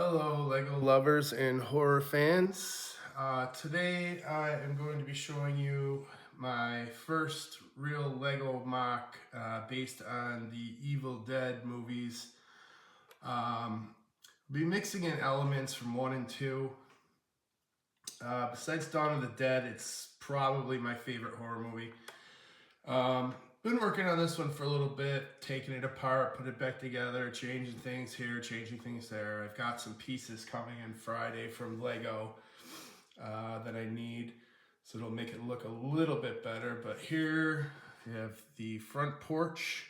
Hello, Lego lovers and horror fans. Today I am going to be showing you my first real Lego mock based on the Evil Dead movies. Be mixing in elements from 1 and 2. Besides Dawn of the Dead, it's probably my favorite horror movie. Been working on this one for a little bit, taking it apart, put it back together, changing things here, changing things there. I've got some pieces coming in Friday from Lego that I need, so it'll make it look a little bit better. But here we have the front porch.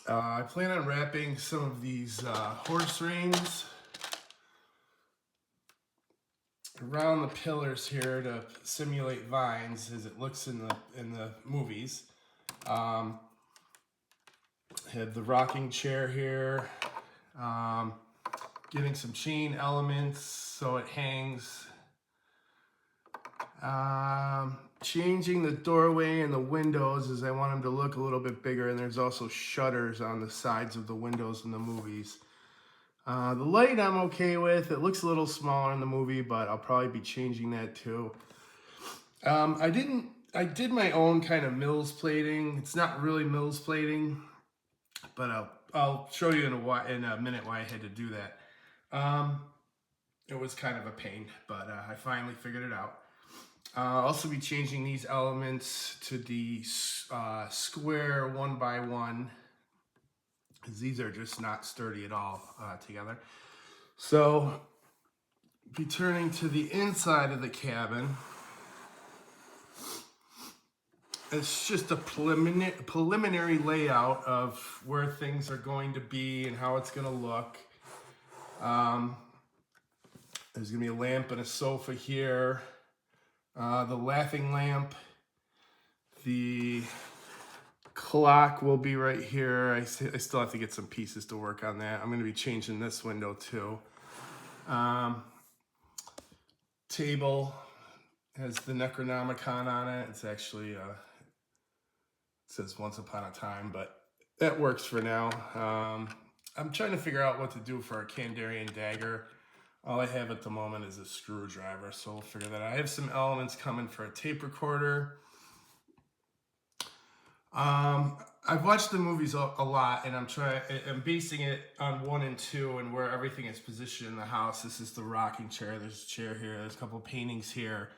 I plan on wrapping some of these horse reins around the pillars here to simulate vines as it looks in the movies. Have the rocking chair here, getting some chain elements so it hangs. Changing the doorway and the windows as I want them to look a little bit bigger, and there's also shutters on the sides of the windows in the movies. The light I'm okay with. It looks a little smaller in the movie, but I'll probably be changing that too. I did my own kind of Mills plating. It's not really Mills plating, but I'll show you in a minute why I had to do that. It was kind of a pain, but I finally figured it out. I'll also be changing these elements to the square 1x1, because these are just not sturdy at all together. So, be turning to the inside of the cabin. It's just a preliminary layout of where things are going to be and how it's going to look. There's going to be a lamp and a sofa here. The laughing lamp. The clock will be right here. I still have to get some pieces to work on that. I'm going to be changing this window too. Table has the Necronomicon on it. It's actually, it says Once Upon a Time, but that works for now. I'm trying to figure out what to do for a Kandarian dagger. All I have at the moment is a screwdriver, so we'll figure that out. I have some elements coming for a tape recorder. I've watched the movies a lot, and I'm basing it on 1 and 2 and where everything is positioned in the house. This is the rocking chair. There's a chair here. There's a couple paintings here.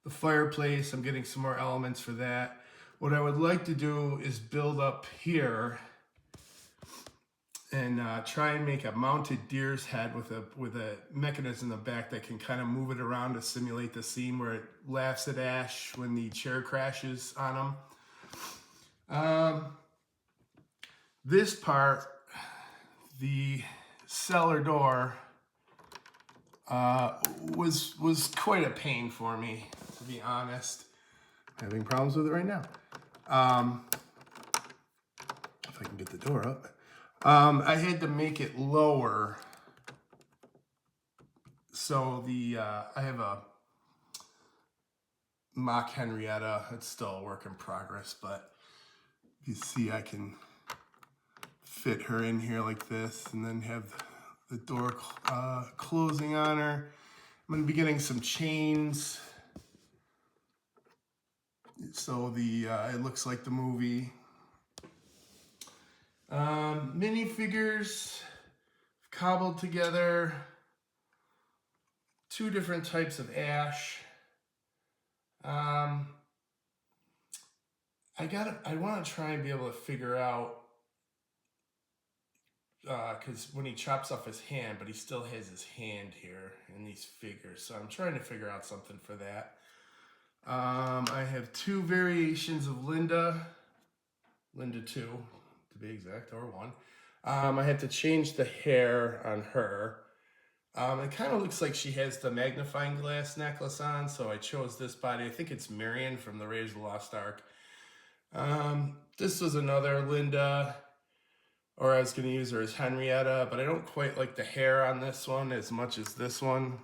The fireplace, I'm getting some more elements for that. What I would like to do is build up here and try and make a mounted deer's head with a mechanism in the back that can kind of move it around to simulate the scene where it laughs at Ash when the chair crashes on him. This part, the cellar door, was quite a pain for me, to be honest. I'm having problems with it right now. If I can get the door up. I had to make it lower. So I have a MOC Henrietta. It's still a work in progress, but you see I can fit her in here like this and then have the door closing on her. I'm going to be getting some chains so it looks like the movie. Minifigures cobbled together. 2 different types of Ash. I want to try and be able to figure out, because when he chops off his hand, but he still has his hand here in these figures. So I'm trying to figure out something for that. I have 2 variations of Linda 2 to be exact, or 1. I had to change the hair on her. It kind of looks like she has the magnifying glass necklace on, so I chose this body. I think it's Marion from the Raiders of the Lost Ark. This was another Linda, or I was going to use her as Henrietta, but I don't quite like the hair on this one as much as this one.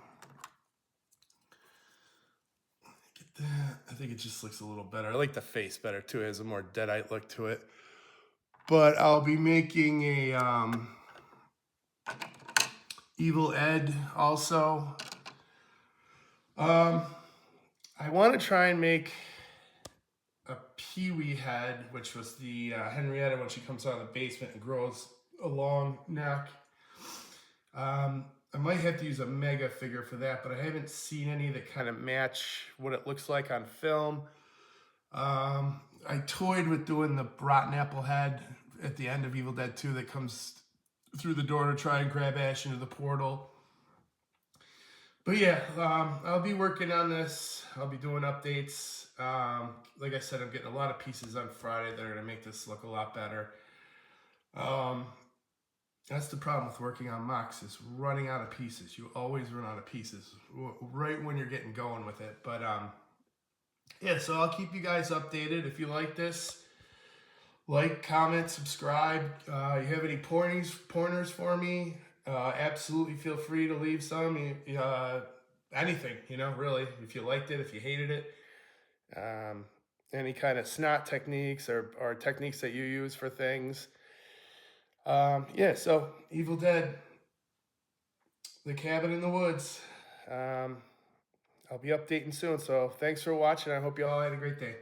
Get that. I think it just looks a little better. I like the face better too. It has a more deadite look to it. But I'll be making Evil Ed also. I want to try and make a Pee-wee head, which was the Henrietta when she comes out of the basement and grows a long neck. I might have to use a mega figure for that, but I haven't seen any that kind of match what it looks like on film. I toyed with doing the rotten apple head at the end of Evil Dead 2 that comes through the door to try and grab Ash into the portal. But yeah, I'll be working on this. I'll be doing updates. Like I said, I'm getting a lot of pieces on Friday that are going to make this look a lot better. That's the problem with working on MOCs, is running out of pieces. You always run out of pieces right when you're getting going with it. But yeah, so I'll keep you guys updated. If you like this, like, comment, subscribe. You have any pointers for me? Absolutely feel free to leave some. Anything, really. If you liked it, if you hated it. Any kind of snot techniques or techniques that you use for things. Yeah, so Evil Dead, The Cabin in the Woods. I'll be updating soon. So thanks for watching. I hope you all had a great day.